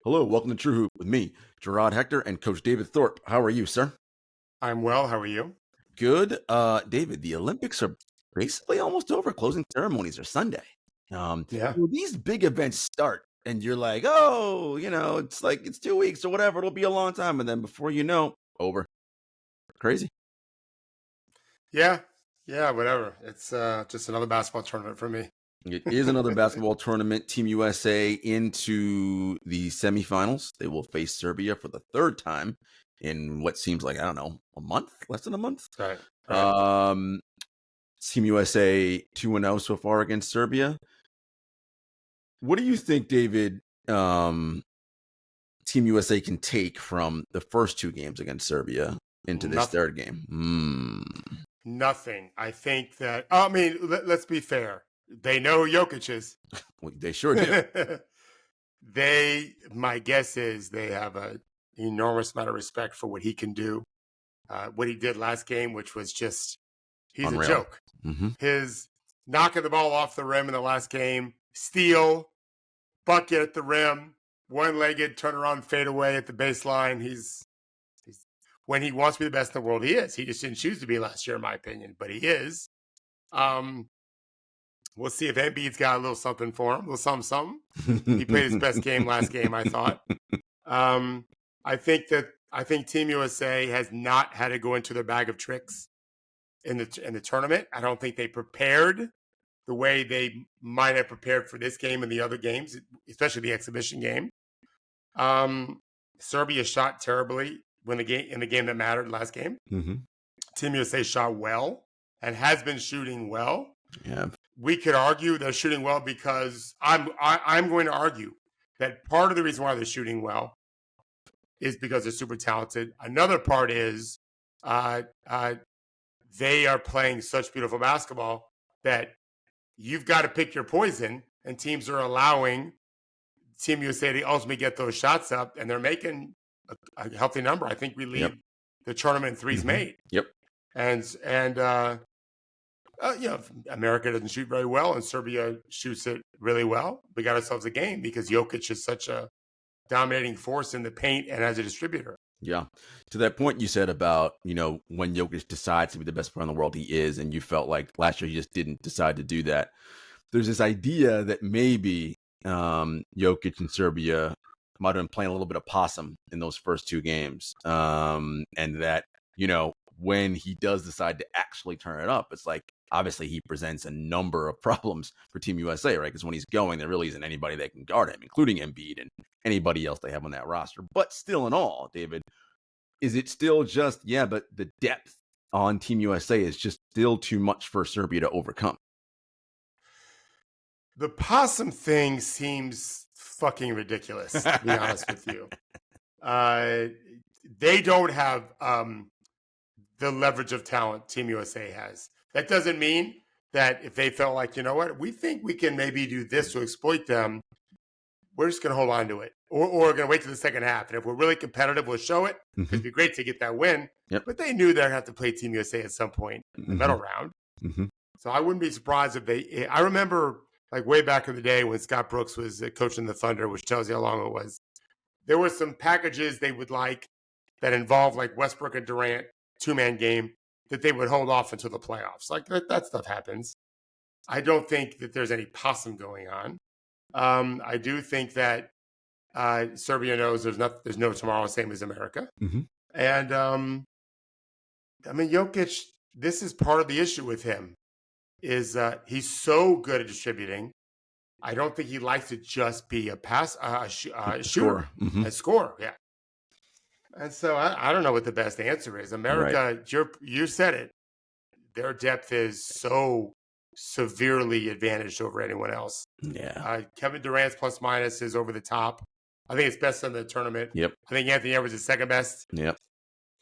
Hello, welcome to True Hoop with me, Jarod, Hector, and Coach David Thorpe. How are you, sir? I'm well. How are you? Good. David, the Olympics are basically almost over. Closing ceremonies are Sunday. Yeah. These big events start, and you're like, oh, it's like it's 2 weeks or whatever. It'll be a long time, and then before you know, over. Crazy. Yeah. Yeah. Whatever. It's just another basketball tournament for me. It is another basketball tournament. Team USA into the semifinals. They will face Serbia for the third time in what seems like, I don't know, a month, less than a month. Right. Um, Team USA 2-0 so far against Serbia. What do you think, David, Team USA can take from the first two games against Serbia into this Nothing. third game? Nothing. I think that. I mean, let's be fair. They know who Jokic is. Well, they sure do. My guess is they have an enormous amount of respect for what he can do. What he did last game, which was just, he's Unreal. a joke. Mm-hmm. His knocking the ball off the rim in the last game, steal, bucket at the rim, one-legged, turn around, fade away at the baseline. He's when he wants to be the best in the world, he is. He just didn't choose to be last year, in my opinion, but he is. We'll see if Embiid's got a little something for him, a little something. He played his best game last game, I thought. I think Team USA has not had to go into their bag of tricks in the tournament. I don't think they prepared the way they might have prepared for this game and the other games, especially the exhibition game. Serbia shot terribly in the game that mattered last game. Mm-hmm. Team USA shot well and has been shooting well. Yeah. We could argue they're shooting well because I'm going to argue that part of the reason why they're shooting well is because they're super talented. Another part is they are playing such beautiful basketball that you've got to pick your poison, and teams are allowing Team USA to ultimately get those shots up, and they're making a healthy number. I think we lead the tournament in threes made. Yep. And America doesn't shoot very well, and Serbia shoots it really well. We got ourselves a game because Jokic is such a dominating force in the paint and as a distributor. Yeah. To that point you said about, when Jokic decides to be the best player in the world, he is, and you felt like last year he just didn't decide to do that. There's this idea that maybe Jokic and Serbia might have been playing a little bit of possum in those first two games. And that, when he does decide to actually turn it up, it's like, obviously he presents a number of problems for Team USA, right? Because when he's going, there really isn't anybody that can guard him, including Embiid and anybody else they have on that roster. But still in all, David, is it still just, but the depth on Team USA is just still too much for Serbia to overcome? The possum thing seems fucking ridiculous, to be honest with you. They don't have the leverage of talent Team USA has. That doesn't mean that if they felt like, we think we can maybe do this to exploit them, we're just going to hold on to it. Or we're going to wait till the second half. And if we're really competitive, we'll show it. It'd be great to get that win. Yep. But they knew they'd have to play Team USA at some point in the medal round. So I wouldn't be surprised if I remember like way back in the day when Scott Brooks was coaching the Thunder, which tells you how long it was. There were some packages they would like that involved like Westbrook and Durant, two-man game, that they would hold off until the playoffs. Like that stuff happens. I don't think that there's any possum going on. I do think that Serbia knows there's no tomorrow, same as America. And Jokic, this is part of the issue with him, is he's so good at distributing. I don't think he likes to just be a shooter, a scorer. Yeah. And so I don't know what the best answer is. America, right. You said it. Their depth is so severely advantaged over anyone else. Yeah. Kevin Durant's plus minus is over the top. I think it's best in the tournament. Yep. I think Anthony Edwards is second best. Yep.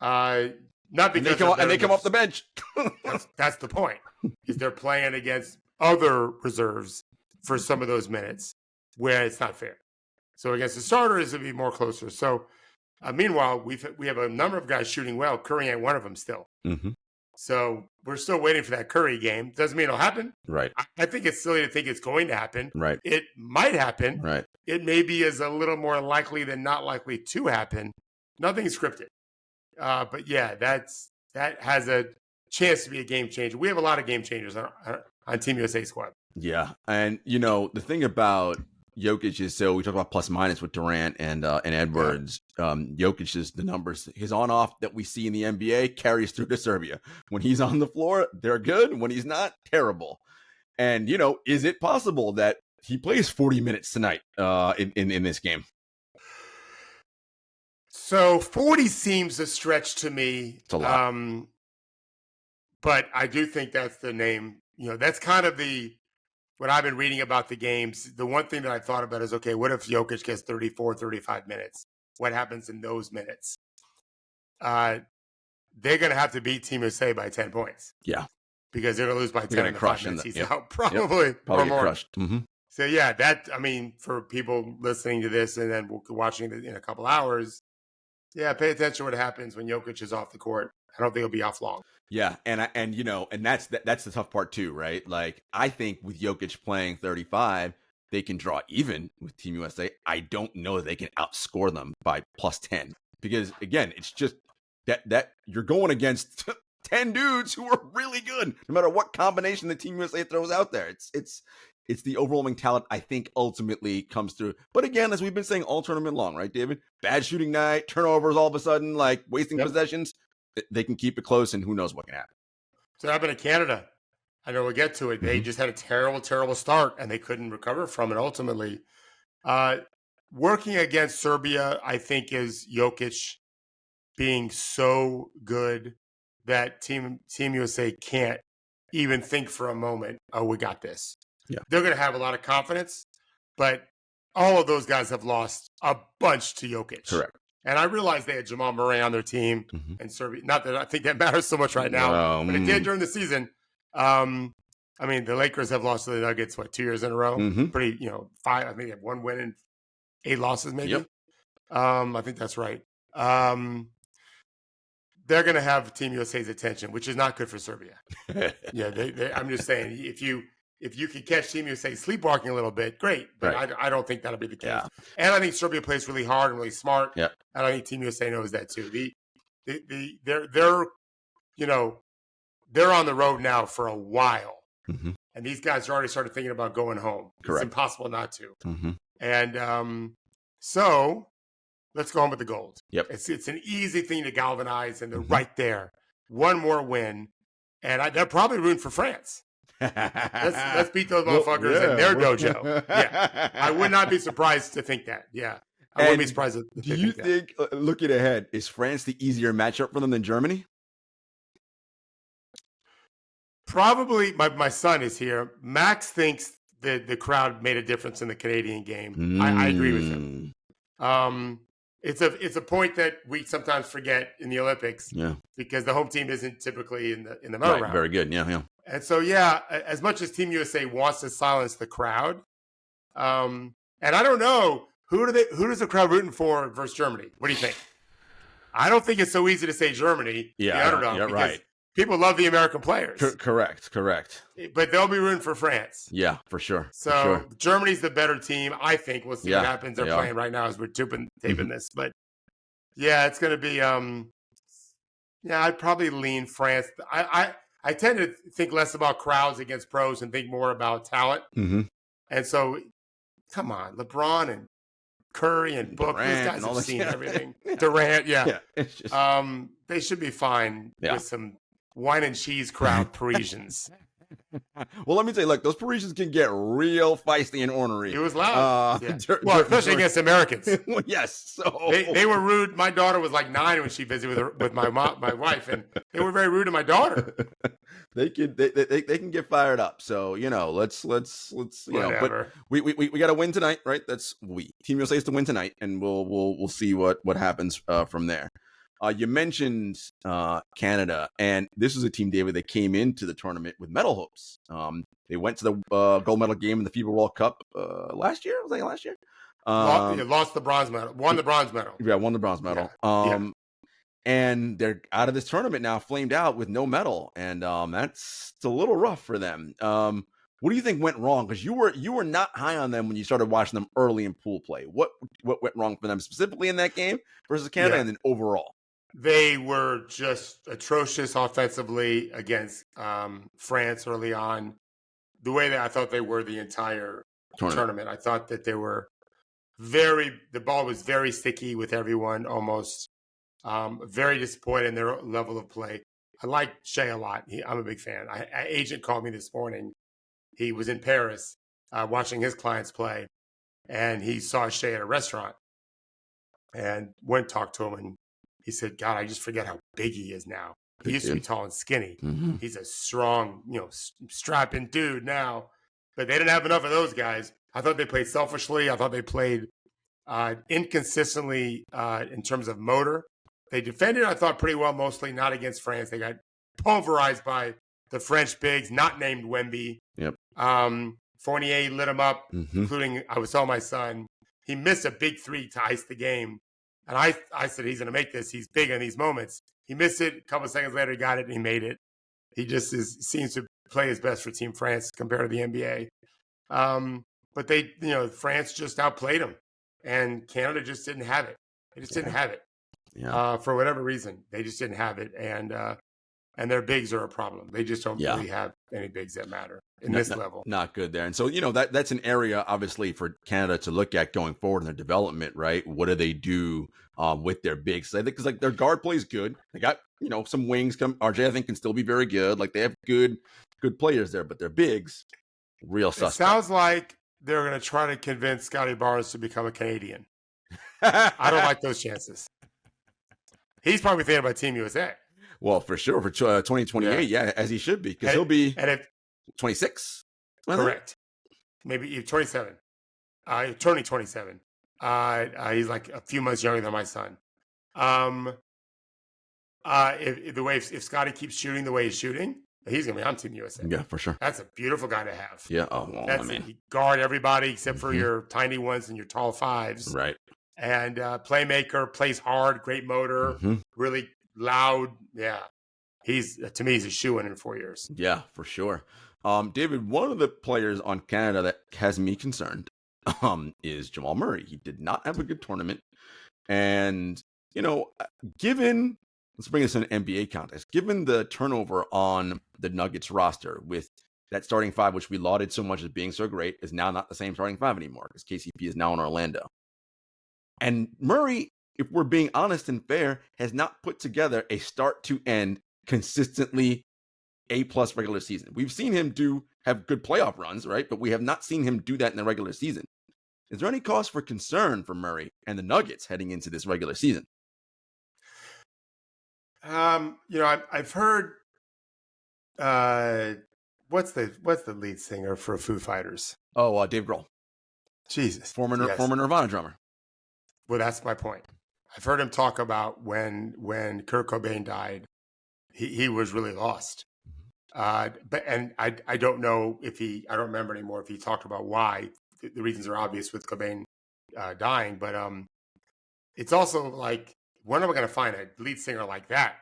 Not because they come off the bench. That's the point. Is they're playing against other reserves for some of those minutes where it's not fair. So against the starters, it'd be more closer. So meanwhile, we have a number of guys shooting well. Curry ain't one of them still. So we're still waiting for that Curry game. Doesn't mean it'll happen. Right. I think it's silly to think it's going to happen. Right. It might happen. Right. It maybe is a little more likely than not likely to happen. Nothing's scripted. But yeah, that has a chance to be a game changer. We have a lot of game changers on Team USA squad. Yeah. And, the thing about Jokic is, so we talk about plus minus with Durant and Edwards. Jokic is the numbers. His on-off that we see in the NBA carries through to Serbia. When he's on the floor, they're good. When he's not, terrible. And, is it possible that he plays 40 minutes tonight in this game? So 40 seems a stretch to me. It's a lot. But I do think that's the name. That's kind of what I've been reading about the games. The one thing that I thought about is, okay, what if Jokic gets 34, 35 minutes? What happens in those minutes? They're going to have to beat Team USA by 10 points. Yeah. Because they're going to lose by 10 in the 5 minutes. He's out probably. Yep. Probably or more. Crushed. Mm-hmm. So, yeah, for people listening to this and then watching it in a couple hours, yeah, pay attention to what happens when Jokic is off the court. I don't think he'll be off long. Yeah, and that's the tough part too, right? Like, I think with Jokic playing 35, they can draw even with Team USA. I don't know that they can outscore them by plus 10 because, again, it's just that you're going against 10 dudes who are really good, no matter what combination the Team USA throws out there. It's the overwhelming talent, I think, ultimately comes through. But again, as we've been saying all tournament long, right, David? Bad shooting night, turnovers all of a sudden, like wasting possessions. They can keep it close, and who knows what can happen. So happened in Canada. I know we'll get to it. They just had a terrible, terrible start, and they couldn't recover from it ultimately. Working against Serbia, I think, is Jokic being so good that Team USA can't even think for a moment, oh, we got this. Yeah. They're going to have a lot of confidence, but all of those guys have lost a bunch to Jokic. Correct. And I realized they had Jamal Murray on their team and Serbia. Not that I think that matters so much right now, but it did during the season. The Lakers have lost to the Nuggets, 2 years in a row? Pretty, 5. I think they have 1 win and 8 losses, maybe. Yep. I think that's right. They're going to have Team USA's attention, which is not good for Serbia. Yeah, I'm just saying, if you can catch Team USA sleepwalking a little bit, great. But right. I don't think that'll be the case. Yeah. And I think Serbia plays really hard and really smart. Yeah. And I think Team USA knows that too. They're on the road now for a while. And these guys are already started thinking about going home. Correct. It's impossible not to. And so let's go home with the gold. Yep. It's an easy thing to galvanize, and they're right there. One more win. And they're probably rooting for France. Let's beat those motherfuckers in their dojo. Yeah, I would not be surprised to think that. Yeah, I wouldn't be surprised. Do you think, looking ahead, is France the easier matchup for them than Germany? Probably. My son is here. Max thinks that the crowd made a difference in the Canadian game. I agree with him. It's a point that we sometimes forget in the Olympics. Yeah, because the home team isn't typically in the medal round. Very good. Yeah. And so, yeah, as much as Team USA wants to silence the crowd, and I don't know, who does the crowd rooting for versus Germany? What do you think? I don't think it's so easy to say Germany, the underdog, because right. People love the American players. Correct. But they'll be rooting for France. Yeah, for sure. So Germany's the better team, I think. We'll see what happens. They're playing right now as we're taping this. But, yeah, it's going to be I'd probably lean France. I tend to think less about crowds against pros and think more about talent. And so, come on, LeBron and Curry and Book, these guys have seen everything. Durant, it's just, they should be fine with some wine and cheese crowd Parisians. Well, let me tell you, look, those Parisians can get real feisty and ornery. It was loud. Especially against Americans. Yes. So they were rude. My daughter was like 9 when she visited with my wife, and they were very rude to my daughter. They can get fired up. So let's but we got to win tonight, right? Team USA is to win tonight, and we'll see what happens from there. You mentioned Canada, and this was a team, David, that came into the tournament with medal hopes. They went to the gold medal game in the FIBA World Cup last year. Was that last year? Lost the bronze medal. Won the bronze medal. Yeah, won the bronze medal. and they're out of this tournament now, flamed out with no medal, and that's a little rough for them. What do you think went wrong? Because you were not high on them when you started watching them early in pool play. What went wrong for them specifically in that game versus Canada, and then overall? They were just atrocious offensively against France early on. The way that I thought they were the entire tournament. I thought that they were the ball was very sticky with everyone almost. Very disappointed in their level of play. I like Shea a lot. I'm a big fan. An agent called me this morning. He was in Paris watching his clients play, and he saw Shea at a restaurant and went and talked to him. And he said, God, I just forget how big he is now. He used to be tall and skinny. Mm-hmm. He's a strong, strapping dude now. But they didn't have enough of those guys. I thought they played selfishly. I thought they played inconsistently in terms of motor. They defended, I thought, pretty well, mostly not against France. They got pulverized by the French bigs, not named Wemby. Yep. Fournier lit him up, including, I was telling my son, he missed a big three to ice the game. And I said, he's going to make this. He's big in these moments. He missed it. A couple of seconds later, he got it, and he made it. He just seems to play his best for Team France compared to the NBA. But they, France just outplayed him. And Canada just didn't have it. They just didn't have it. Yeah. For whatever reason, they just didn't have it. And their bigs are a problem. They just don't really have any bigs that matter in this level. Not good there. And so, that's an area, obviously, for Canada to look at going forward in their development, right? What do they do with their bigs? I think because, their guard play is good. They got, some wings. RJ, I think, can still be very good. They have good players there, but their bigs, real suspect. It sounds like they're going to try to convince Scotty Barnes to become a Canadian. I don't like those chances. He's probably thinking about Team USA. Well, for sure, for 2028, as he should be, because he'll be 26. Correct. Maybe 27. Turning 27. He's like a few months younger than my son. If Scotty keeps shooting the way he's shooting, he's going to be on Team USA. Yeah, for sure. That's a beautiful guy to have. Yeah. Oh, well, he guard everybody except for your tiny ones and your tall fives. Right. And playmaker, plays hard, great motor, really loud. Yeah. To me, he's a shoo-in in 4 years. Yeah, for sure. David, one of the players on Canada that has me concerned is Jamal Murray. He did not have a good tournament. And, let's bring this in an NBA context, given the turnover on the Nuggets roster with that starting five, which we lauded so much as being so great, is now not the same starting five anymore because KCP is now in Orlando. And Murray, if we're being honest and fair, has not put together a start to end consistently A-plus regular season. We've seen him have good playoff runs, right? But we have not seen him do that in the regular season. Is there any cause for concern for Murray and the Nuggets heading into this regular season? I've heard what's the lead singer for Foo Fighters? Oh, Dave Grohl. Jesus. Former Nirvana drummer. Well, that's my point. I've heard him talk about when Kurt Cobain died, he was really lost. I don't know I don't remember anymore if he talked about why. The reasons are obvious with Cobain dying, but it's also like, when am I going to find a lead singer like that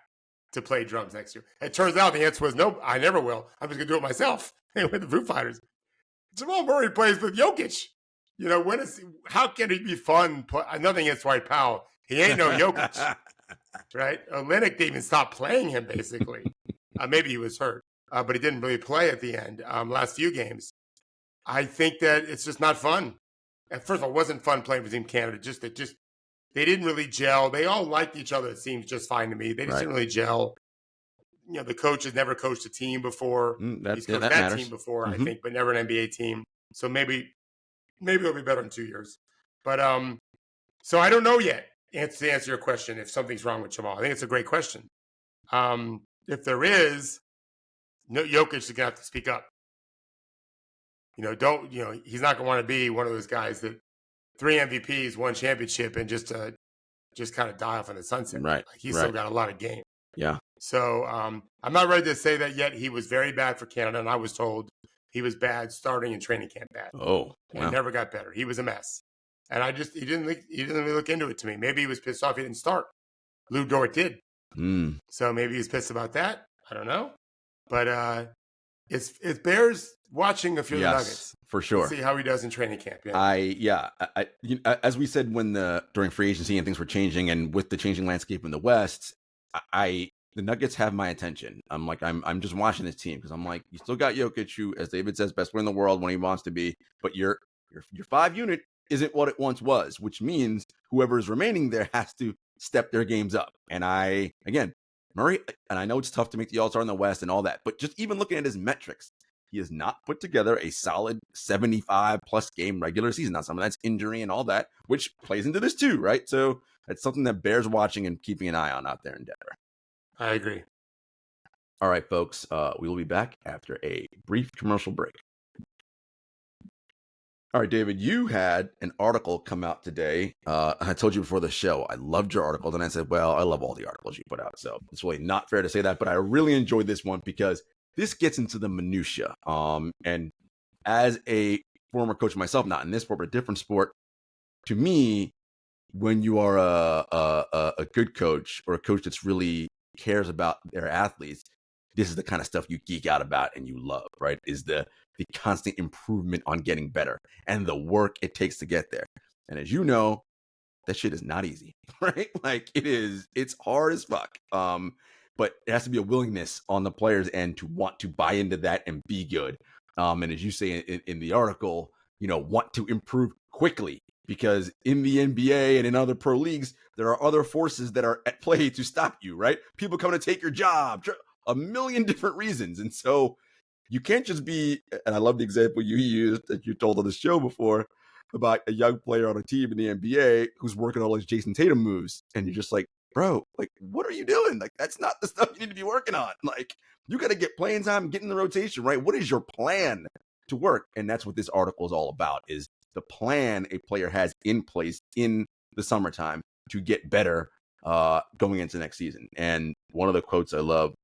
to play drums next year? It turns out the answer was no, I never will. I'm just going to do it myself with the Foo Fighters. Jamal Murray plays with Jokic. How can he be fun? Nothing against Dwight Powell. He ain't no Jokic, right? Olynyk didn't even stop playing him, basically. Maybe he was hurt, but he didn't really play at the end, last few games. I think that it's just not fun. And first of all, it wasn't fun playing for Team Canada. They didn't really gel. They all liked each other, it seems just fine to me. They just didn't really gel. The coach has never coached a team before. He's coached that team before, I think, but never an NBA team. So maybe it'll be better in 2 years. But so I don't know yet, to answer your question, if something's wrong with Jamal. I think it's a great question. If there is, Jokic is going to have to speak up. He's not going to want to be one of those guys that 3 MVPs, 1 championship, and just kind of die off in the sunset. Right. He's still got a lot of game. Yeah. So I'm not ready to say that yet. He was very bad for Canada, and I was told he was bad starting in training camp. Bad. Oh, and he never got better. He was a mess, and he didn't really look into it to me. Maybe he was pissed off he didn't start. Lou Dort did. So maybe he's pissed about that. I don't know. But it bears watching if you're the Nuggets. For sure. See how he does in training camp. As we said during free agency and things were changing, and with the changing landscape in the West, the Nuggets have my attention. I'm just watching this team because I'm like, you still got Jokic, who, as David says, best player in the world when he wants to be, but your 5 unit isn't what it once was, which means whoever is remaining there has to step their games up. And again, Murray, and I know it's tough to make the All-Star in the West and all that, but just even looking at his metrics, he has not put together a solid 75-plus game regular season. Now, some of that's injury and all that, which plays into this too, right? So it's something that bears watching and keeping an eye on out there in Denver. I agree. All right, folks, we will be back after a brief commercial break. All right, David, you had an article come out today. I told you before the show, I loved your article. Then I said, well, I love all the articles you put out. So it's really not fair to say that, but I really enjoyed this one because this gets into the minutia. And as a former coach myself, not in this sport, but a different sport, to me, when you are a good coach or a coach that's really cares about their athletes, this is the kind of stuff you geek out about and you love, right? Is the constant improvement on getting better and the work it takes to get there. And as you know, that shit is not easy, right? Like it's hard as fuck. But it has to be a willingness on the players' end to want to buy into that and be good. And as you say in the article, want to improve quickly, because in the NBA and in other pro leagues, there are other forces that are at play to stop you, right? People coming to take your job, a million different reasons. And so you can't just be, and I love the example you used that you told on the show before about a young player on a team in the NBA who's working all his Jason Tatum moves. And you're just like, bro, like, what are you doing? Like, that's not the stuff you need to be working on. Like, you got to get playing time, get in the rotation, right? What is your plan to work? And that's what this article is all about, is the plan a player has in place in the summertime to get better going into next season. And one of the quotes I love,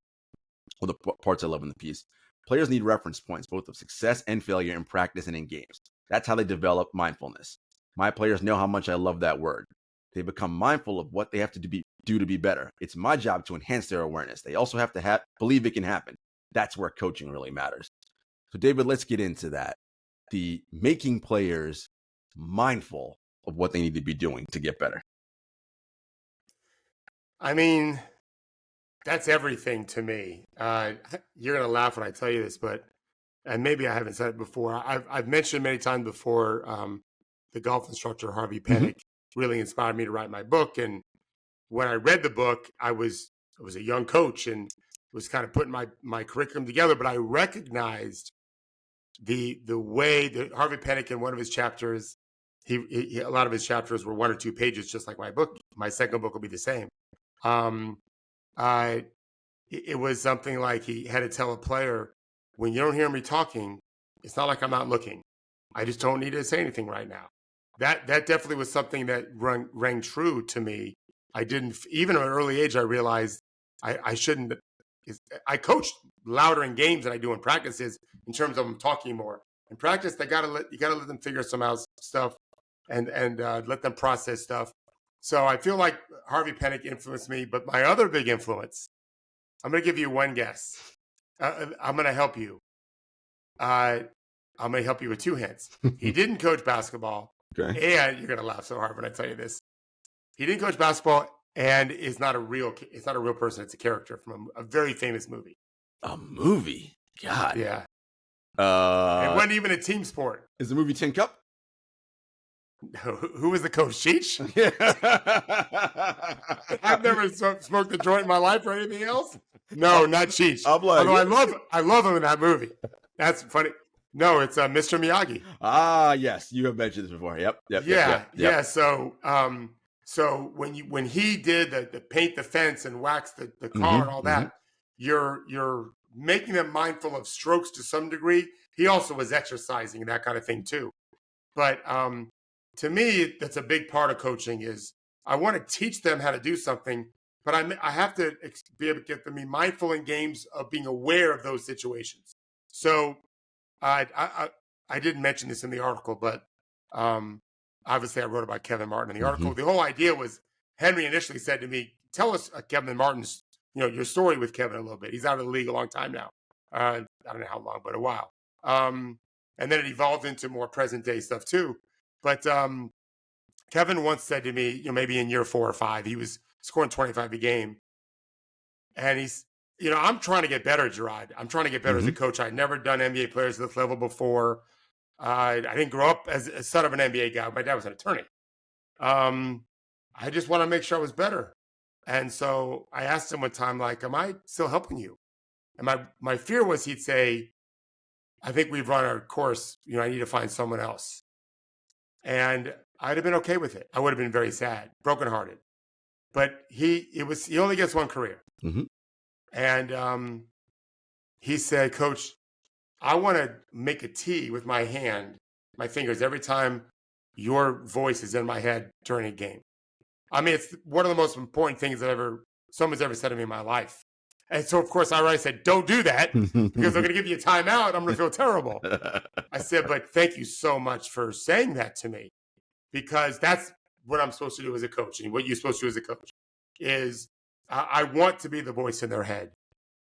or the parts I love in the piece, players need reference points, both of success and failure in practice and in games. That's how they develop mindfulness. My players know how much I love that word. They become mindful of what they have to do to be better. It's my job to enhance their awareness. They also have to believe it can happen. That's where coaching really matters. So, David, let's get into that. The making players mindful of what they need to be doing to get better. I mean, that's everything to me. You're going to laugh when I tell you this, and maybe I haven't said it before. I've mentioned many times before, the golf instructor, Harvey Penick, really inspired me to write my book. And when I read the book, I was a young coach and was kind of putting my curriculum together, but I recognized the way that Harvey Penick, in one of his chapters, he a lot of his chapters were 1 or 2 pages, just like my book. My second book will be the same. It was something like he had to tell a player, when you don't hear me talking, it's not like I'm not looking. I just don't need to say anything right now. That definitely was something that rang true to me. I didn't, even at an early age, I realized I shouldn't. I coached louder in games than I do in practices in terms of them talking more. In practice, you got to let them figure some out stuff and let them process stuff. So I feel like Harvey Penick influenced me, but my other big influence, I'm going to give you one guess. I'm going to help you. I'm going to help you with 2 hints. He didn't coach basketball. Okay. And you're going to laugh so hard when I tell you this. He didn't coach basketball and it's not a real person. It's a character from a very famous movie. A movie? God. Yeah. It wasn't even a team sport. Is the movie Tin Cup? Who was the coach? Cheech? I've never smoked a joint in my life or anything else. No, not Cheech. Although I love him in that movie. That's funny. No, it's Mr. Miyagi. Ah, yes, you have mentioned this before. Yep. Yeah. So when he did the paint the fence and wax the car and all that, you're making them mindful of strokes to some degree. He also was exercising, that kind of thing too. But to me, that's a big part of coaching. Is I want to teach them how to do something, but I have to be able to get them to be mindful in games of being aware of those situations. So I didn't mention this in the article, but obviously I wrote about Kevin Martin in the article. The whole idea was Henry initially said to me, tell us Kevin Martin's, your story with Kevin a little bit. He's out of the league a long time now. I don't know how long, but a while. And then it evolved into more present day stuff too. But Kevin once said to me, maybe in year 4 or 5, he was scoring 25 a game. And he's, I'm trying to get better, Jarod. I'm trying to get better as a coach. I'd never done NBA players at this level before. I didn't grow up as a son of an NBA guy. My dad was an attorney. I just want to make sure I was better. And so I asked him one time, like, am I still helping you? And my fear was he'd say, I think we've run our course. I need to find someone else. And I'd have been okay with it. I would have been very sad, brokenhearted. But he only gets one career. Mm-hmm. And he said, Coach, I want to make a T with my fingers, every time your voice is in my head during a game. I mean, it's one of the most important things that someone's ever said to me in my life. And so, of course, I already said, don't do that because they're going to give you a timeout. I'm going to feel terrible. I said, but thank you so much for saying that to me, because that's what I'm supposed to do as a coach. And what you're supposed to do as a coach is I want to be the voice in their head.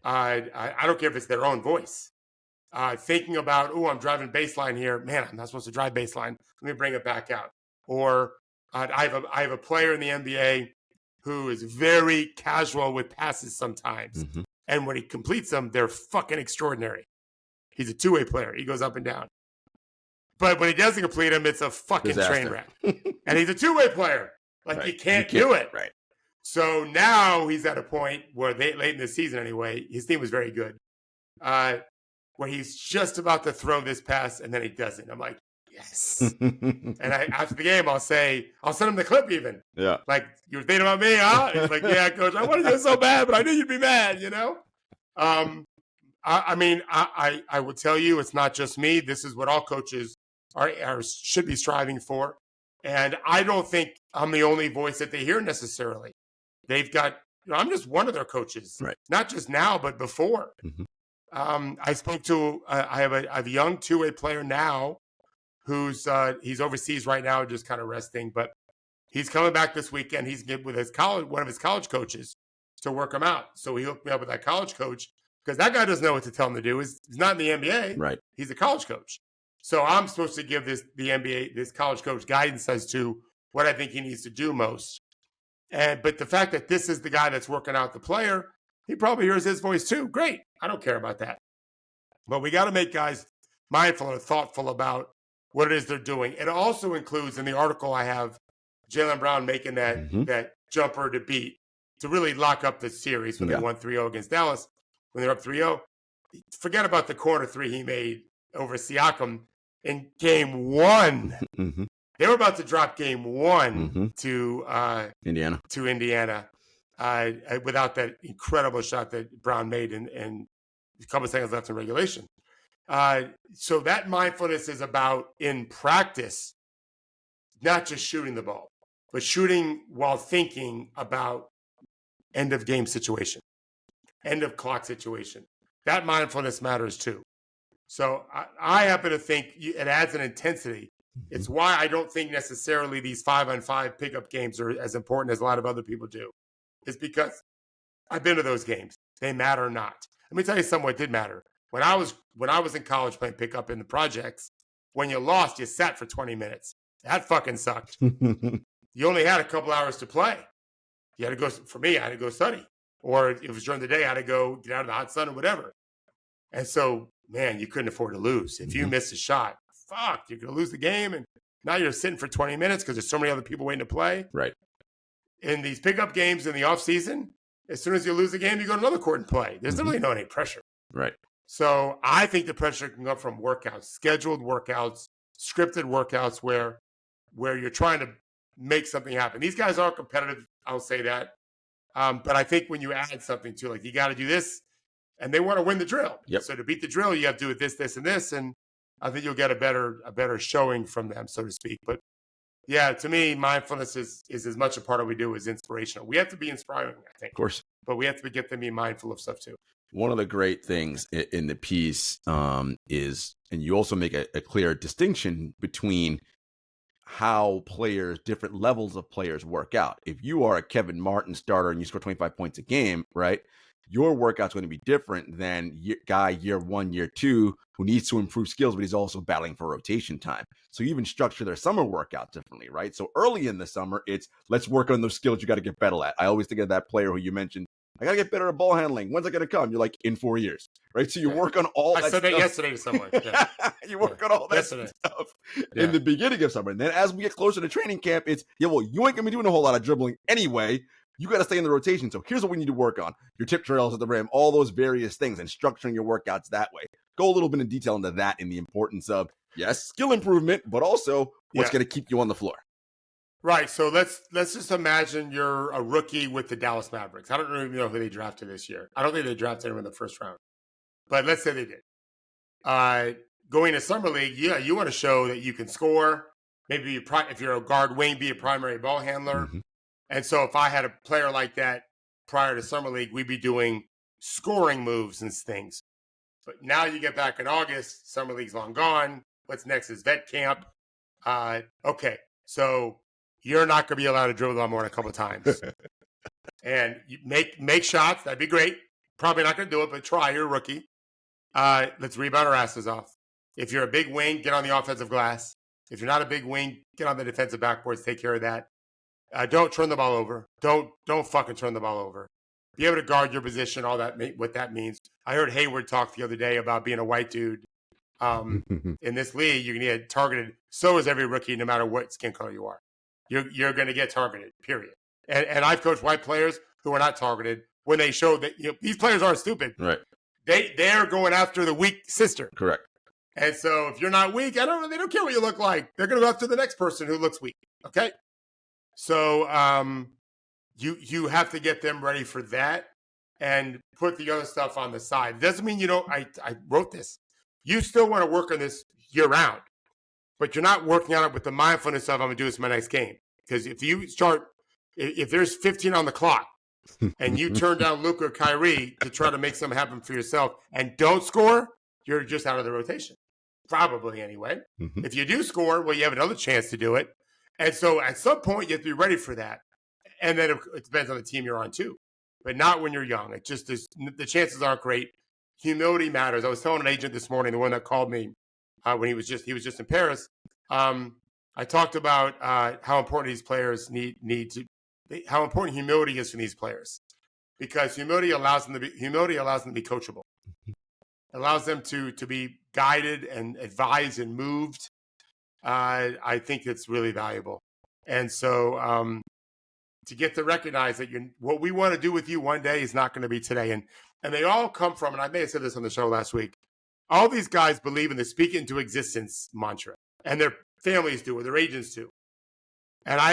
I don't care if it's their own voice. Thinking about, I'm driving baseline here. Man, I'm not supposed to drive baseline. Let me bring it back out. Or I have a player in the NBA who is very casual with passes sometimes. Mm-hmm. And when he completes them, they're fucking extraordinary. He's a two-way player. He goes up and down. But when he doesn't complete them, it's a fucking train wreck. And he's a two-way player. Like, right. You can't do it. Right. So now he's at a point where late in the season anyway, his team was very good, where he's just about to throw this pass and then he doesn't. I'm like, yes. And after the game, I'll send him the clip even. Yeah. Like, you were thinking about me, huh? He's like, yeah, Coach, I wanted to do it so bad, but I knew you'd be mad, I would tell you, it's not just me. This is what all coaches should be striving for. And I don't think I'm the only voice that they hear necessarily. They've got, I'm just one of their coaches, right? Not just now, but before. Mm-hmm. I spoke to, I have a young two-way player now who's, he's overseas right now, just kind of resting, but he's coming back this weekend. He's with one of his college coaches to work him out. So he hooked me up with that college coach because that guy doesn't know what to tell him to do. He's not in the NBA. Right. He's a college coach. So I'm supposed to give this college coach guidance as to what I think he needs to do most. But the fact that this is the guy that's working out the player, he probably hears his voice too. Great. I don't care about that. But we got to make guys mindful and thoughtful about what it is they're doing. It also includes, in the article I have, Jaylen Brown making that jumper to beat, to really lock up the series when they won 3-0 against Dallas. When they're up 3-0, forget about the corner three he made over Siakam in game 1. Mm-hmm. They were about to drop game 1 to Indiana. Without that incredible shot that Brown made in a couple of seconds left in regulation. So that mindfulness is about, in practice, not just shooting the ball, but shooting while thinking about end of game situation, end of clock situation. That mindfulness matters too. So I happen to think it adds an intensity. It's why I don't think necessarily these 5-on-5 pickup games are as important as a lot of other people do. It's because I've been to those games. They matter not. Let me tell you something what did matter. When I was in college playing pickup in the projects, when you lost, you sat for 20 minutes. That fucking sucked. You only had a couple hours to play. You had to go, for me, I had to go study. Or if it was during the day, I had to go get out of the hot sun or whatever. And so, man, you couldn't afford to lose. If you missed a shot, fuck, you're going to lose the game. And now you're sitting for 20 minutes because there's so many other people waiting to play. Right. In these pickup games in the off season, as soon as you lose the game, you go to another court and play. There's really no any pressure. Right. So I think the pressure can come from workouts, scheduled workouts, scripted workouts where you're trying to make something happen. These guys are competitive. I'll say that. But I think when you add something to, like, you got to do this, and they want to win the drill. Yep. So to beat the drill, you have to do it this, this, and this. And I think you'll get a better showing from them, so to speak. But yeah, to me, mindfulness is as much a part of what we do as inspirational. We have to be inspiring, I think. Of course. But we have to get them to be mindful of stuff too. One of the great things in the piece is, and you also make a clear distinction between how different levels of players work out. If you are a Kevin Martin starter and you score 25 points a game, right? Your workout's going to be different than guy year 1, year 2, who needs to improve skills, but he's also battling for rotation time. So you even structure their summer workout differently, right? So early in the summer, it's let's work on those skills you got to get better at. I always think of that player who you mentioned, I got to get better at ball handling. When's it going to come? You're like, in 4 years, right? So you work on all that I said stuff. that yesterday to someone. Yeah. You work on all that stuff in the beginning of summer. And then as we get closer to training camp, it's, you ain't going to be doing a whole lot of dribbling anyway. You got to stay in the rotation. So here's what we need to work on. Your tip trails at the rim, all those various things, and structuring your workouts that way. Go a little bit in detail into that and the importance of, yes, skill improvement, but also what's going to keep you on the floor. Right. So let's just imagine you're a rookie with the Dallas Mavericks. I don't even know who they drafted this year. I don't think they drafted him in the first round. But let's say they did. Going to Summer League, you want to show that you can score. Maybe if you're a guard wing, be a primary ball handler. Mm-hmm. And so if I had a player like that prior to Summer League, we'd be doing scoring moves and things. But now you get back in August, Summer League's long gone. What's next is vet camp. Okay, so you're not going to be allowed to dribble the ball more than a couple of times. And you make shots. That'd be great. Probably not going to do it, but try. You're a rookie. Let's rebound our asses off. If you're a big wing, get on the offensive glass. If you're not a big wing, get on the defensive backboards. Take care of that. Don't turn the ball over. Don't fucking turn the ball over. Be able to guard your position, all that, what that means. I heard Hayward talk the other day about being a white dude. In this league, you're going to get targeted. So is every rookie, no matter what skin color you are. You're going to get targeted, period. And I've coached white players who are not targeted when they show that these players aren't stupid. Right. They're going after the weak sister. Correct. And so if you're not weak, they don't care what you look like. They're going to go after the next person who looks weak. Okay. So you have to get them ready for that and put the other stuff on the side. It doesn't mean you don't. I wrote this. You still want to work on this year round, but you're not working on it with the mindfulness of I'm going to do this in my next game. Because if there's 15 on the clock and you turn down Luka or Kyrie to try to make something happen for yourself and don't score, you're just out of the rotation. Probably anyway. Mm-hmm. If you do score, well, you have another chance to do it. And so at some point, you have to be ready for that. And then it depends on the team you're on, too. But not when you're young. It just the chances aren't great. Humility matters. I was telling an agent this morning, the one that called me when he was just in Paris. I talked about how important these players how important humility is for these players. Because humility allows them to be coachable. It allows them to be guided and advised and moved. I think it's really valuable. And so to get to recognize that what we want to do with you one day is not going to be today. And they all come from, and I may have said this on the show last week, all these guys believe in the speak into existence mantra. And their families do, or their agents do. And I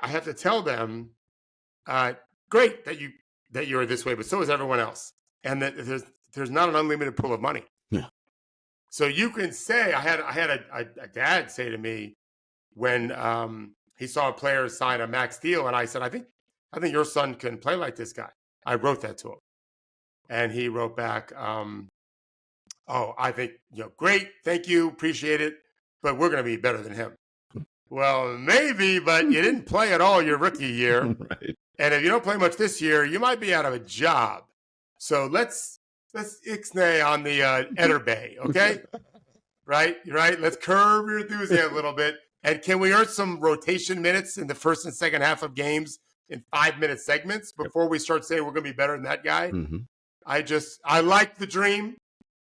have to tell them, great that you're this way, but so is everyone else. And that there's not an unlimited pool of money. Yeah. So you can say, I had a dad say to me when he saw a player sign a max deal, and I said, I think your son can play like this guy. I wrote that to him, and he wrote back, I think great, thank you, appreciate it, but we're going to be better than him. Well, maybe, but you didn't play at all your rookie year, right. And if you don't play much this year, you might be out of a job. So let's ixnay on the Etterbay, okay? Right? Let's curb your enthusiasm a little bit. And can we earn some rotation minutes in the first and second half of games in 5-minute segments before we start saying we're going to be better than that guy? Mm-hmm. I like the dream,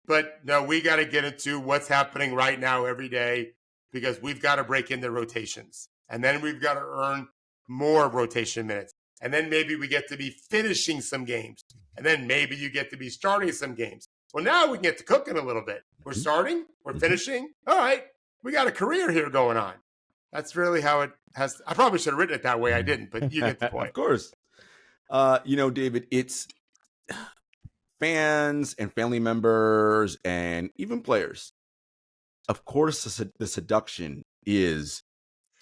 but no, we got to get into what's happening right now every day because we've got to break into rotations. And then we've got to earn more rotation minutes. And then maybe we get to be finishing some games. And then maybe you get to be starting some games. Well, now we can get to cooking a little bit. We're starting. We're finishing. All right. We got a career here going on. That's really how it has. I probably should have written it that way. I didn't, but you get the point. Of course. David, it's fans and family members and even players. Of course, the seduction is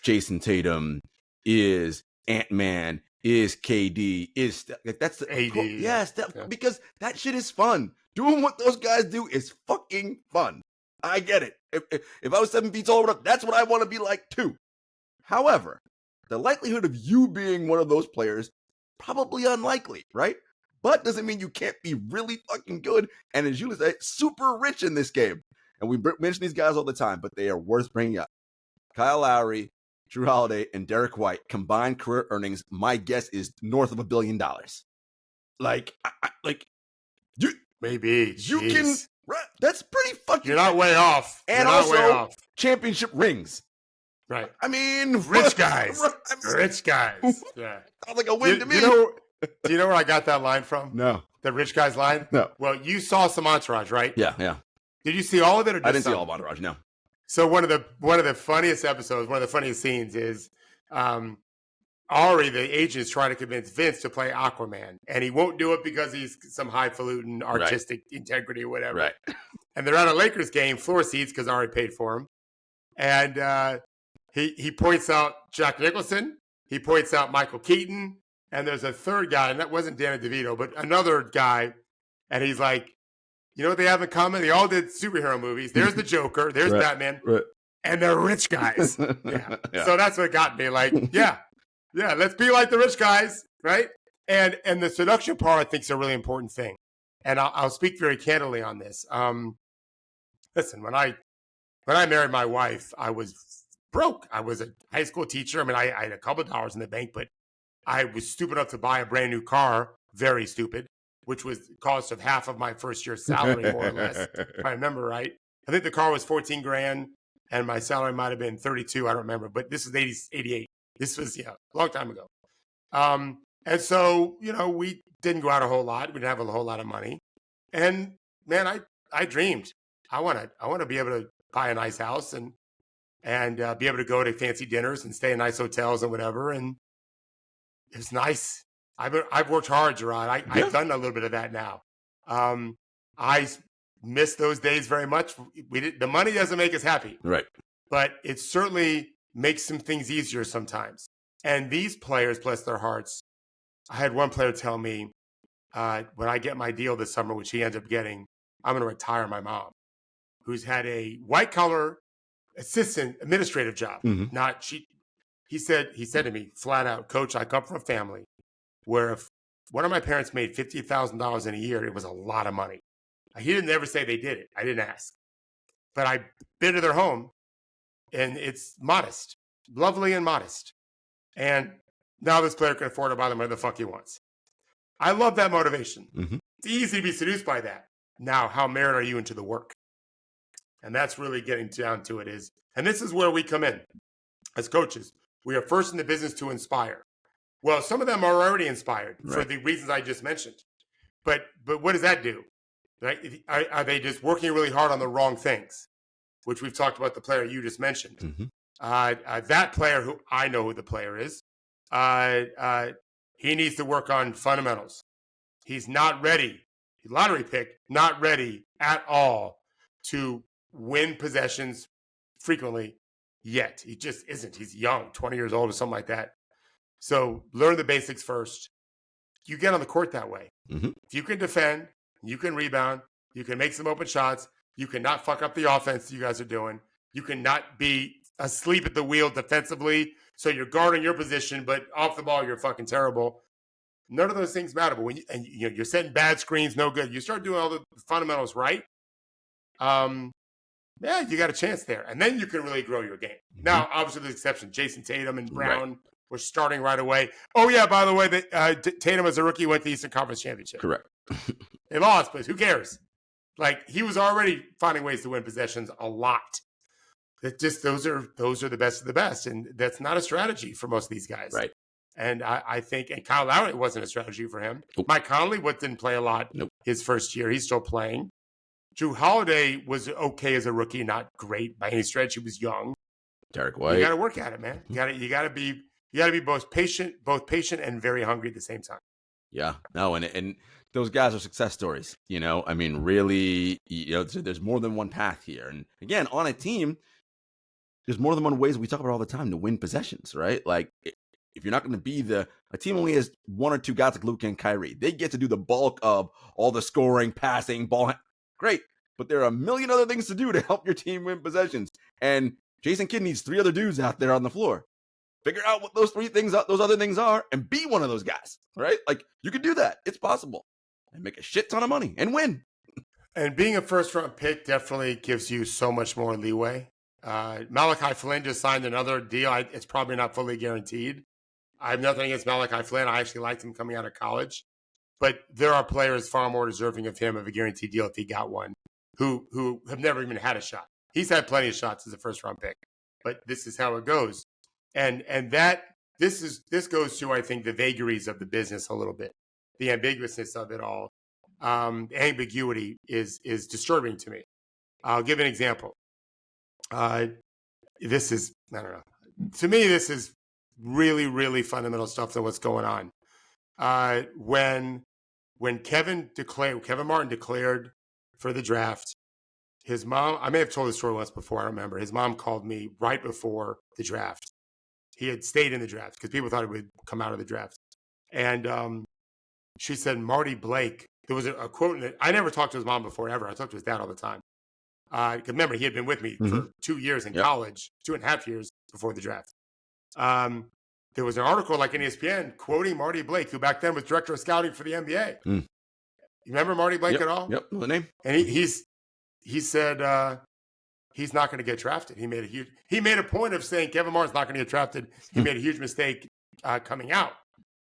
Jason Tatum, is Ant-Man, is KD, is that's the AD. Yes, because that shit is fun. Doing what those guys do is fucking fun. I get it. If I was 7 feet taller, that's what I want to be like too. However, the likelihood of you being one of those players, probably unlikely, right? But doesn't mean you can't be really fucking good. And as you say, super rich in this game. And we mention these guys all the time, but they are worth bringing up. Kyle Lowry, Drew Holiday, and Derek White combined career earnings, my guess is north of $1 billion. Like, you maybe you can. That's pretty fucking. You're not way off. And also championship rings. Right. I mean, rich guys. Rich guys. Yeah. Sounds like a win to me. Do you know where I got that line from? No. The rich guys line? No. Well, you saw some Entourage, right? Yeah. Did you see all of it or just I didn't some? see all of Entourage, no. So one of the funniest episodes, one of the funniest scenes is Ari, the agent, is trying to convince Vince to play Aquaman, and he won't do it because he's some highfalutin artistic integrity or whatever. Right. And they're at a Lakers game, floor seats, because Ari paid for him. And he points out Jack Nicholson, he points out Michael Keaton, and there's a third guy, and that wasn't Danny DeVito, but another guy, and he's like, you know what they have in common? They all did superhero movies. There's the Joker, there's Batman, and they're rich guys. Yeah. So that's what got me. Like, yeah, let's be like the rich guys, right? And the seduction part, I think, is a really important thing. And I'll speak very candidly on this. Listen, when I married my wife, I was broke. I was a high school teacher. I mean, I had a couple of dollars in the bank, but I was stupid enough to buy a brand new car. Very stupid. Which was the cost of half of my first year's salary, more or less, if I remember right. I think the car was $14,000, and my salary might have been $32,000. I don't remember, but this was 88. This was a long time ago. And so we didn't go out a whole lot. We didn't have a whole lot of money, and man, I dreamed. I want to be able to buy a nice house and be able to go to fancy dinners and stay in nice hotels and whatever. And it was nice. I've worked hard, Jarod. I've done a little bit of that now. I miss those days very much. The money doesn't make us happy, right? But it certainly makes some things easier sometimes. And these players, bless their hearts, I had one player tell me, when I get my deal this summer, which he ends up getting, I'm going to retire my mom, who's had a white collar assistant administrative job. Mm-hmm. He said to me flat out, Coach, I come from a family where if one of my parents made $50,000 in a year, it was a lot of money. He didn't ever say they did it. I didn't ask. But I've been to their home, and it's modest, lovely and modest. And now this player can afford to buy them whatever the fuck he wants. I love that motivation. Mm-hmm. It's easy to be seduced by that. Now, how married are you into the work? And that's really getting down to it is, and this is where we come in as coaches. We are first in the business to inspire. Well, some of them are already inspired for the reasons I just mentioned. But what does that do? Right? Are they just working really hard on the wrong things? Which we've talked about the player you just mentioned. Mm-hmm. That player, who I know who the player is, he needs to work on fundamentals. He's not ready. Lottery pick, not ready at all to win possessions frequently yet. He just isn't. He's young, 20 years old or something like that. So learn the basics first. You get on the court that way. Mm-hmm. If you can defend, you can rebound, you can make some open shots, you cannot fuck up the offense you guys are doing. You cannot be asleep at the wheel defensively, so you're guarding your position, but off the ball, you're fucking terrible. None of those things matter. But when you're setting bad screens, no good. You start doing all the fundamentals right, you got a chance there. And then you can really grow your game. Mm-hmm. Now, obviously, there's exceptions. Jason Tatum and Brown were starting right away. Oh, yeah, by the way, Tatum as a rookie went to the Eastern Conference Championship. Correct. They lost, but who cares? Like, he was already finding ways to win possessions a lot. It just those are the best of the best. And that's not a strategy for most of these guys. Right. And I think, and Kyle Lowry wasn't a strategy for him. Nope. Mike Conley didn't play a lot his first year. He's still playing. Drew Holiday was okay as a rookie, not great by any stretch. He was young. Derek White. You got to work at it, man. You got to be both patient and very hungry at the same time. Yeah, no, and those guys are success stories. I mean, really, there's more than one path here. And again, on a team, there's more than one ways we talk about all the time to win possessions, right? Like, if you're not going to be a team only has one or two guys like Luka and Kyrie. They get to do the bulk of all the scoring, passing, ball. Great. But there are a million other things to do to help your team win possessions. And Jason Kidd needs 3 other dudes out there on the floor. Figure out what those those other things are, and be one of those guys, right? Like, you can do that. It's possible. And make a shit ton of money and win. And being a first-round pick definitely gives you so much more leeway. Malachi Flynn just signed another deal. It's probably not fully guaranteed. I have nothing against Malachi Flynn. I actually liked him coming out of college. But there are players far more deserving of him of a guaranteed deal if he got one, who have never even had a shot. He's had plenty of shots as a first-round pick. But this is how it goes. And this goes to, I think, the vagaries of the business a little bit. The ambiguousness of it all. Ambiguity is disturbing to me. I'll give an example. This is, I don't know. To me, this is really, really fundamental stuff than what's going on. When Kevin Martin declared for the draft, his mom, I may have told this story once before, I don't remember. His mom called me right before the draft. He had stayed in the draft because people thought he would come out of the draft. And she said, Marty Blake, there was a quote in it. I never talked to his mom before, ever. I talked to his dad all the time. Remember, he had been with me for 2 years in college, 2.5 years before the draft. There was an article like in ESPN quoting Marty Blake, who back then was director of scouting for the NBA. You remember Marty Blake at all? Yep, the name. And he said he's not going to get drafted. He made a point of saying Kevin Martin's not going to get drafted. He made a huge mistake coming out,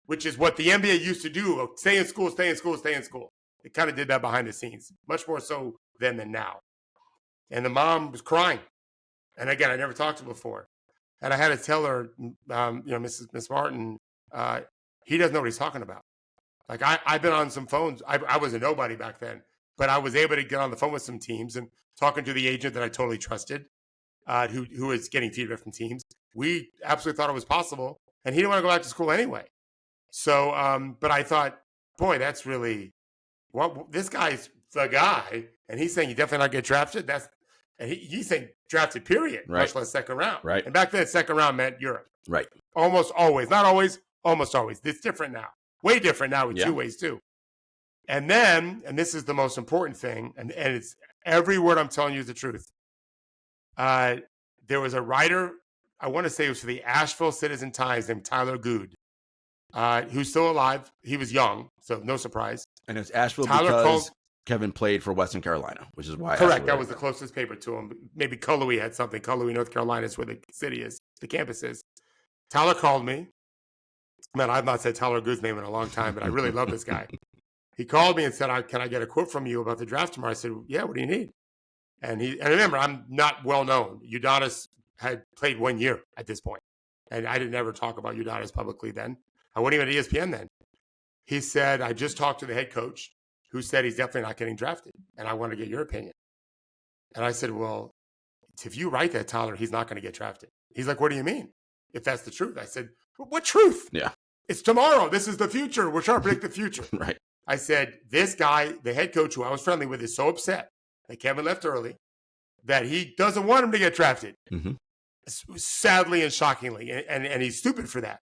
which is what the NBA used to do. Stay in school, stay in school, stay in school. They kind of did that behind the scenes, much more so then than now. And the mom was crying. And again, I never talked to her before. And I had to tell her, Miss Martin, he doesn't know what he's talking about. Like, I've been on some phones. I was a nobody back then, but I was able to get on the phone with some teams and talking to the agent that I totally trusted, who was getting feedback from teams. We absolutely thought it was possible. And he didn't want to go back to school anyway. So, but I thought, boy, that's really, this guy's the guy. And he's saying he definitely not get drafted. And he's saying drafted, period, much less second round. Right. And back then, second round meant Europe. Right. Almost always. Not always, almost always. It's different now. Way different now with two ways, too. And then, and this is the most important thing, and it's every word I'm telling you is the truth. There was a writer, I want to say it was for the Asheville Citizen-Times, named Tyler Good, who's still alive. He was young, so no surprise. And it's Asheville because Kevin played for Western Carolina, which is why. Correct. That was the closest paper to him. Maybe Cullowhee had something. Cullowhee, North Carolina is where the city is, the campus is. Tyler called me. Man, I've not said Tyler Good's name in a long time, but I really love this guy. He called me and said, can I get a quote from you about the draft tomorrow? I said, yeah, what do you need? And remember, I'm not well known. Udonis had played 1 year at this point. And I didn't ever talk about Udonis publicly then. I wasn't even at ESPN then. He said, I just talked to the head coach who said he's definitely not getting drafted. And I want to get your opinion. And I said, well, if you write that, Tyler, he's not going to get drafted. He's like, what do you mean? If that's the truth. I said, what truth? Yeah. It's tomorrow. This is the future. We're trying to predict the future. Right. I said, this guy, the head coach who I was friendly with, is so upset that Kevin left early that he doesn't want him to get drafted. Sadly and shockingly. And he's stupid for that.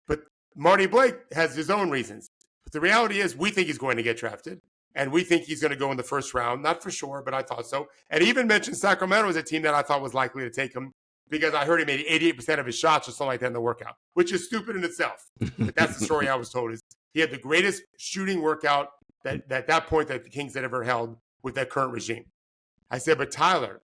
But Marty Blake has his own reasons. But the reality is we think he's going to get drafted. And we think he's going to go in the first round. Not for sure, but I thought so. And he even mentioned Sacramento as a team that I thought was likely to take him because I heard he made 88% of his shots or something like that in the workout, which is stupid in itself. But that's the story I was told. Is he had the greatest shooting workout that point that the Kings had ever held with that current regime. I said, but Tyler,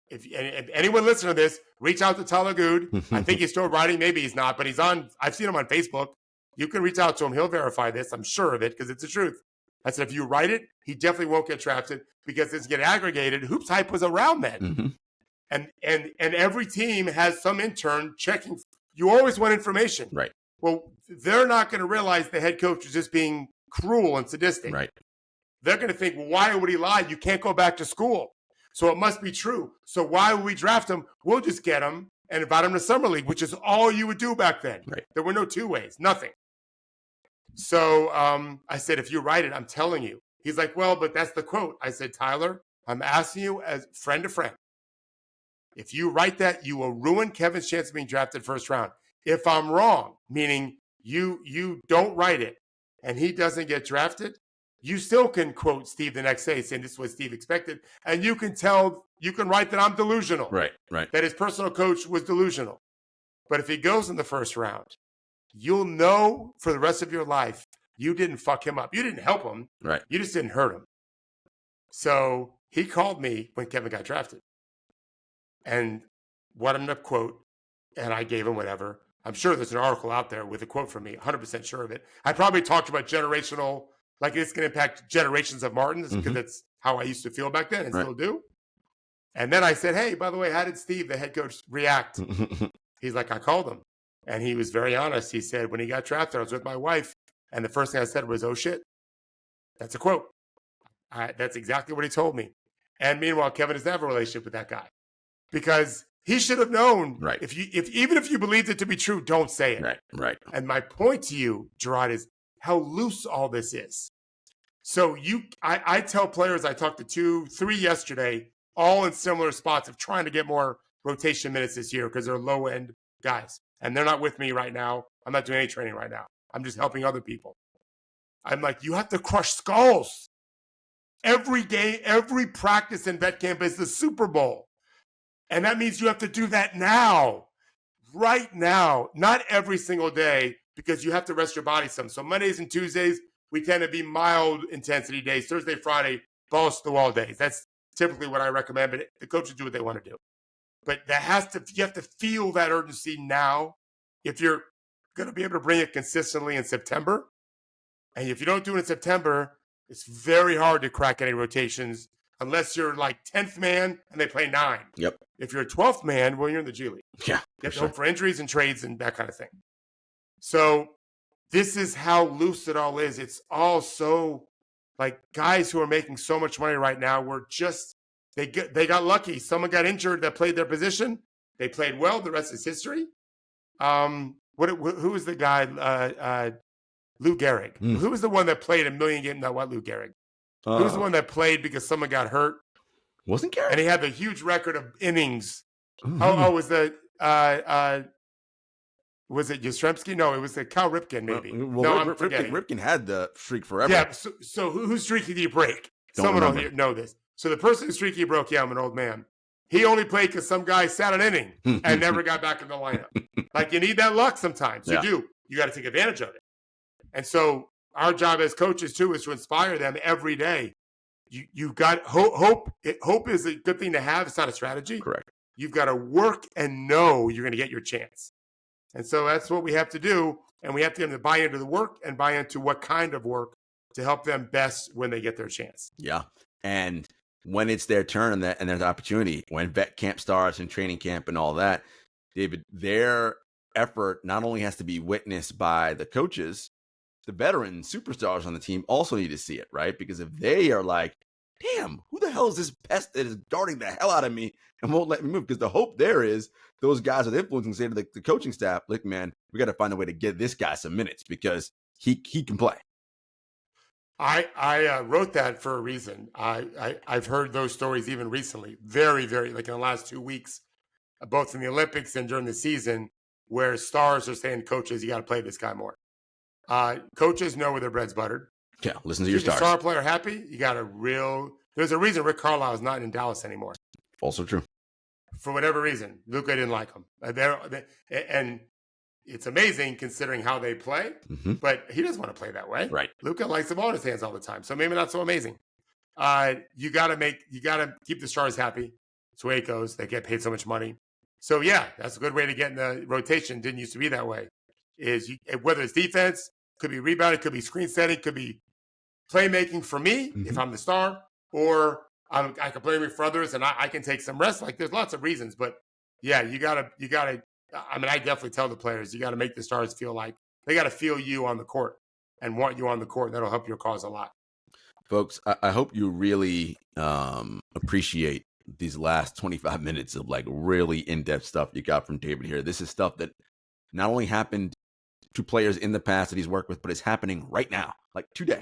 if anyone listening to this, reach out to Tyler Good. I think he's still writing. Maybe he's not, but he's on. I've seen him on Facebook. You can reach out to him. He'll verify this. I'm sure of it because it's the truth. I said, if you write it, he definitely won't get drafted because it's get aggregated. Hoops hype was around then. And every team has some intern checking. You always want information. Right. Well, they're not going to realize the head coach is just being cruel and sadistic. Right. They're going to think, well, why would he lie? You can't go back to school. So it must be true. So why would we draft him? We'll just get him and invite him to Summer League, which is all you would do back then. Right. There were no two ways, nothing. So I said, if you write it, I'm telling you. He's like, well, but that's the quote. I said, Tyler, I'm asking you as friend to friend. If you write that, you will ruin Kevin's chance of being drafted first round. If I'm wrong, meaning you don't write it and he doesn't get drafted, you still can quote Steve the next day saying this is what Steve expected. And you can write that I'm delusional. Right. That his personal coach was delusional. But if he goes in the first round, you'll know for the rest of your life you didn't fuck him up. You didn't help him. Right. You just didn't hurt him. So he called me when Kevin got drafted and wanted a quote, and I gave him whatever. I'm sure there's an article out there with a quote from me, 100% sure of it. I probably talked about generational, like it's going to impact generations of Martins because that's how I used to feel back then and still do. And then I said, hey, by the way, how did Steve, the head coach, react? He's like, I called him. And he was very honest. He said, when he got drafted, I was with my wife. And the first thing I said was, oh, shit. That's a quote. That's exactly what he told me. And meanwhile, Kevin doesn't have a relationship with that guy because he should have known. Right. Even if you believed it to be true, don't say it. Right. And my point to you, Jarod, is how loose all this is. So I tell players, I talked to 2, 3 yesterday, all in similar spots of trying to get more rotation minutes this year because they're low-end guys. And they're not with me right now. I'm not doing any training right now. I'm just helping other people. I'm like, you have to crush skulls. Every game, every practice in vet camp is the Super Bowl. And that means you have to do that now, right now, not every single day because you have to rest your body some. So Mondays and Tuesdays, we tend to be mild intensity days. Thursday, Friday, balls to the wall days. That's typically what I recommend, but the coaches do what they want to do. But you have to feel that urgency now if you're going to be able to bring it consistently in September. And if you don't do it in September, it's very hard to crack any rotations unless you're like 10th man and they play 9. Yep. If you're a 12th man, well, you're in the G League. Yeah. You have to hope for injuries and trades and that kind of thing. So this is how loose it all is. It's all so like guys who are making so much money right now were just they got lucky. Someone got injured that played their position. They played well. The rest is history. Who was the guy? Lou Gehrig. Who was the one that played a million games? No, what Lou Gehrig? Who was the one that played because someone got hurt? Wasn't Gehrig? And he had the huge record of innings. Was it Yastrzemski? No, it was Cal Ripken, maybe. I'm forgetting. Ripken had the streak forever. Yeah, so whose streak did he break? Someone will know this. So the person whose streak he broke, I'm an old man. He only played because some guy sat an inning and never got back in the lineup. Like, you need that luck sometimes. You do. You got to take advantage of it. And so our job as coaches, too, is to inspire them every day. You got hope. Hope is a good thing to have. It's not a strategy. Correct. You've got to work and know you're going to get your chance. And so that's what we have to do. And we have to get them to buy into the work and buy into what kind of work to help them best when they get their chance. Yeah. And when it's their turn and there's opportunity, when vet camp starts and training camp and all that, David, their effort not only has to be witnessed by the coaches, the veteran superstars on the team also need to see it, right? Because if they are like, damn, who the hell is this pest that is guarding the hell out of me and won't let me move? Because the hope there is those guys with influence can say to the coaching staff, look, man, we got to find a way to get this guy some minutes because he can play. I wrote that for a reason. I've heard those stories even recently, very, very, like in the last 2 weeks, both in the Olympics and during the season, where stars are saying, coaches, you got to play this guy more. Coaches know where their bread's buttered. Yeah, listen to your stars. Keep a star player happy, you got there's a reason Rick Carlisle is not in Dallas anymore. Also true. For whatever reason, Luka didn't like him. And it's amazing considering how they play, but he doesn't want to play that way. Right. Luka likes the ball in his hands all the time, so maybe not so amazing. You got to keep the stars happy. That's the way it goes. They get paid so much money. So yeah, that's a good way to get in the rotation. Didn't used to be that way. Whether it's defense, could be rebounding, could be screen setting, could be playmaking for me if I'm the star, or I can play for others and I can take some rest. Like there's lots of reasons, but yeah, you gotta. I mean, I definitely tell the players, you got to make the stars feel like they got to feel you on the court and want you on the court. That'll help your cause a lot. Folks, I hope you really appreciate these last 25 minutes of like really in-depth stuff you got from David here. This is stuff that not only happened to players in the past that he's worked with, but it's happening right now, like today,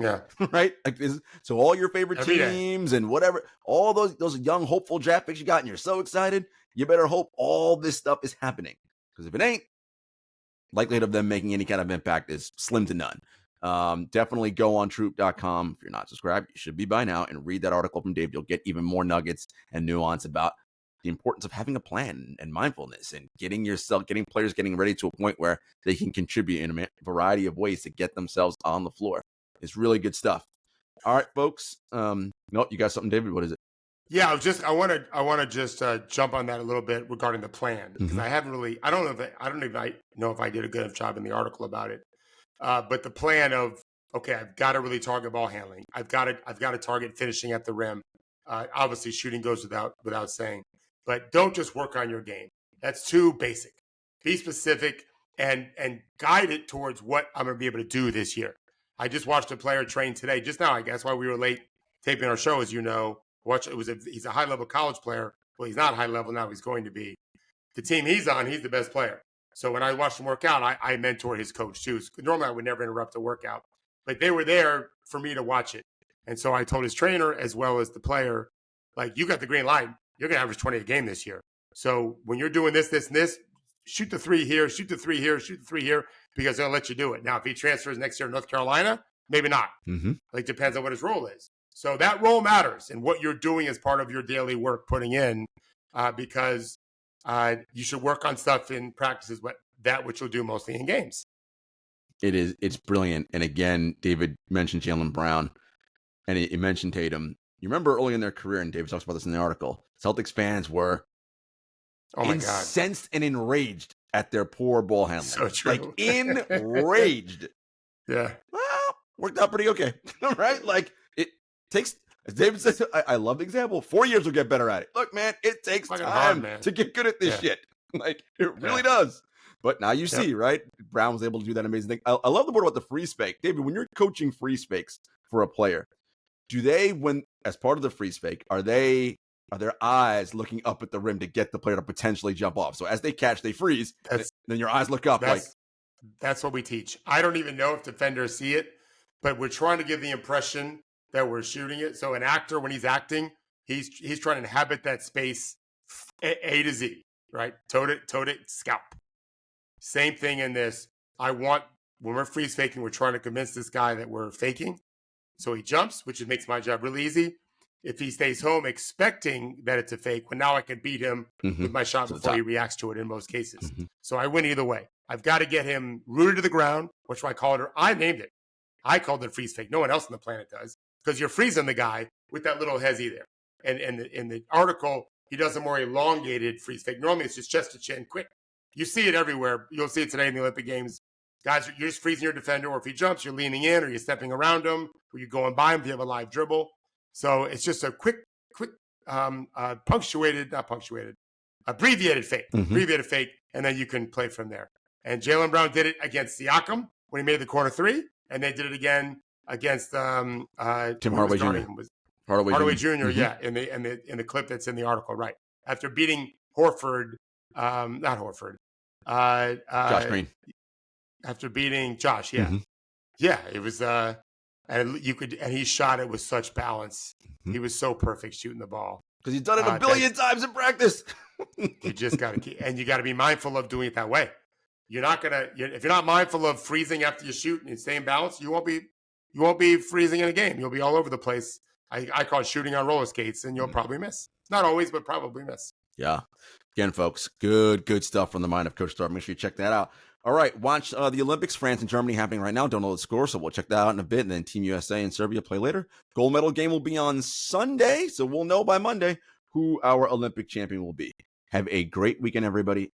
right? Like this. So all your favorite teams and whatever, all those young hopeful draft picks you got, and you're so excited, you better hope all this stuff is happening. Because if it ain't, likelihood of them making any kind of impact is slim to none. Definitely go on troop.com. If you're not subscribed, you should be by now, and read that article from Dave. You'll get even more nuggets and nuance about the importance of having a plan and mindfulness and getting players getting ready to a point where they can contribute in a variety of ways to get themselves on the floor. It's really good stuff. All right, folks. No, you got something, David? What is it? Yeah, I want to just jump on that a little bit regarding the plan, because I haven't really, I don't even know if I did a good enough job in the article about it. But the plan of, okay, I've got to really target ball handling. I've got to target finishing at the rim. Obviously, shooting goes without saying, but don't just work on your game. That's too basic. Be specific and guide it towards what I'm going to be able to do this year. I just watched a player train today, just now. I guess why we were late taping our show, as you know. He's a high-level college player. Well, he's not high level now. He's going to be. The team he's on, he's the best player. So when I watched him work out, I mentor his coach too. Normally, I would never interrupt a workout, but they were there for me to watch it. And so I told his trainer as well as the player, like, you got the green light. You're going to average 20 a game this year. So when you're doing this, and this, shoot the three here, shoot the three here, shoot the three here, because they'll let you do it. Now, if he transfers next year to North Carolina, maybe not. Like, depends on what his role is. So that role matters, and what you're doing as part of your daily work putting in, because you should work on stuff in practices, which you'll do mostly in games. It's brilliant. And again, David mentioned Jaylen Brown, and he mentioned Tatum. You remember early in their career, and David talks about this in the article, Celtics fans were incensed and enraged at their poor ball handling. So true. Like, enraged. Yeah. Well, worked out pretty okay. Right? Like, it takes, as David says, I love the example, 4 years will get better at it. Look, man, it takes time to get good at this shit. Like, it really does. But now you see, right? Brown was able to do that amazing thing. I love the part about the freeze fake. David, when you're coaching freeze fakes for a player, do they, when as part of the freeze fake, are their eyes looking up at the rim to get the player to potentially jump off? So as they catch, they freeze. Then your eyes look up. That's what we teach. I don't even know if defenders see it, but we're trying to give the impression that we're shooting it. So an actor, when he's acting, he's trying to inhabit that space A to Z, right? Toe to scalp. Same thing in this. When we're freeze faking, we're trying to convince this guy that we're faking. So he jumps, which makes my job really easy. If he stays home expecting that it's a fake, well, now I can beat him with my shot before he reacts to it in most cases. So I win either way. I've got to get him rooted to the ground, which I called it. I named it. I called it freeze fake. No one else on the planet does, because you're freezing the guy with that little hezzy there. And in the article, he does a more elongated freeze fake. Normally, it's just chest to chin, quick. You see it everywhere. You'll see it today in the Olympic Games. Guys, you're just freezing your defender, or if he jumps, you're leaning in, or you're stepping around him, or you're going by him if you have a live dribble. So it's just a quick, abbreviated fake, and then you can play from there. And Jaylen Brown did it against Siakam when he made the corner three, and they did it again against Tim Hardaway Jr. Hardaway Jr. Yeah, in the clip that's in the article, right? After beating Josh Green. After beating Josh, it was and he shot it with such balance. He was so perfect shooting the ball, because he's done it a billion times in practice. You just got to you got to be mindful of doing it that way. You're not if you're not mindful of freezing after you shoot and staying balanced, you won't be freezing in a game. You'll be all over the place. I call it shooting on roller skates, and you'll probably miss. Not always, but probably miss. Yeah. Again, folks, good stuff from the mind of Coach Thorpe. Make sure you check that out. All right, watch the Olympics, France and Germany happening right now. Don't know the score, so we'll check that out in a bit. And then Team USA and Serbia play later. Gold medal game will be on Sunday, so we'll know by Monday who our Olympic champion will be. Have a great weekend, everybody.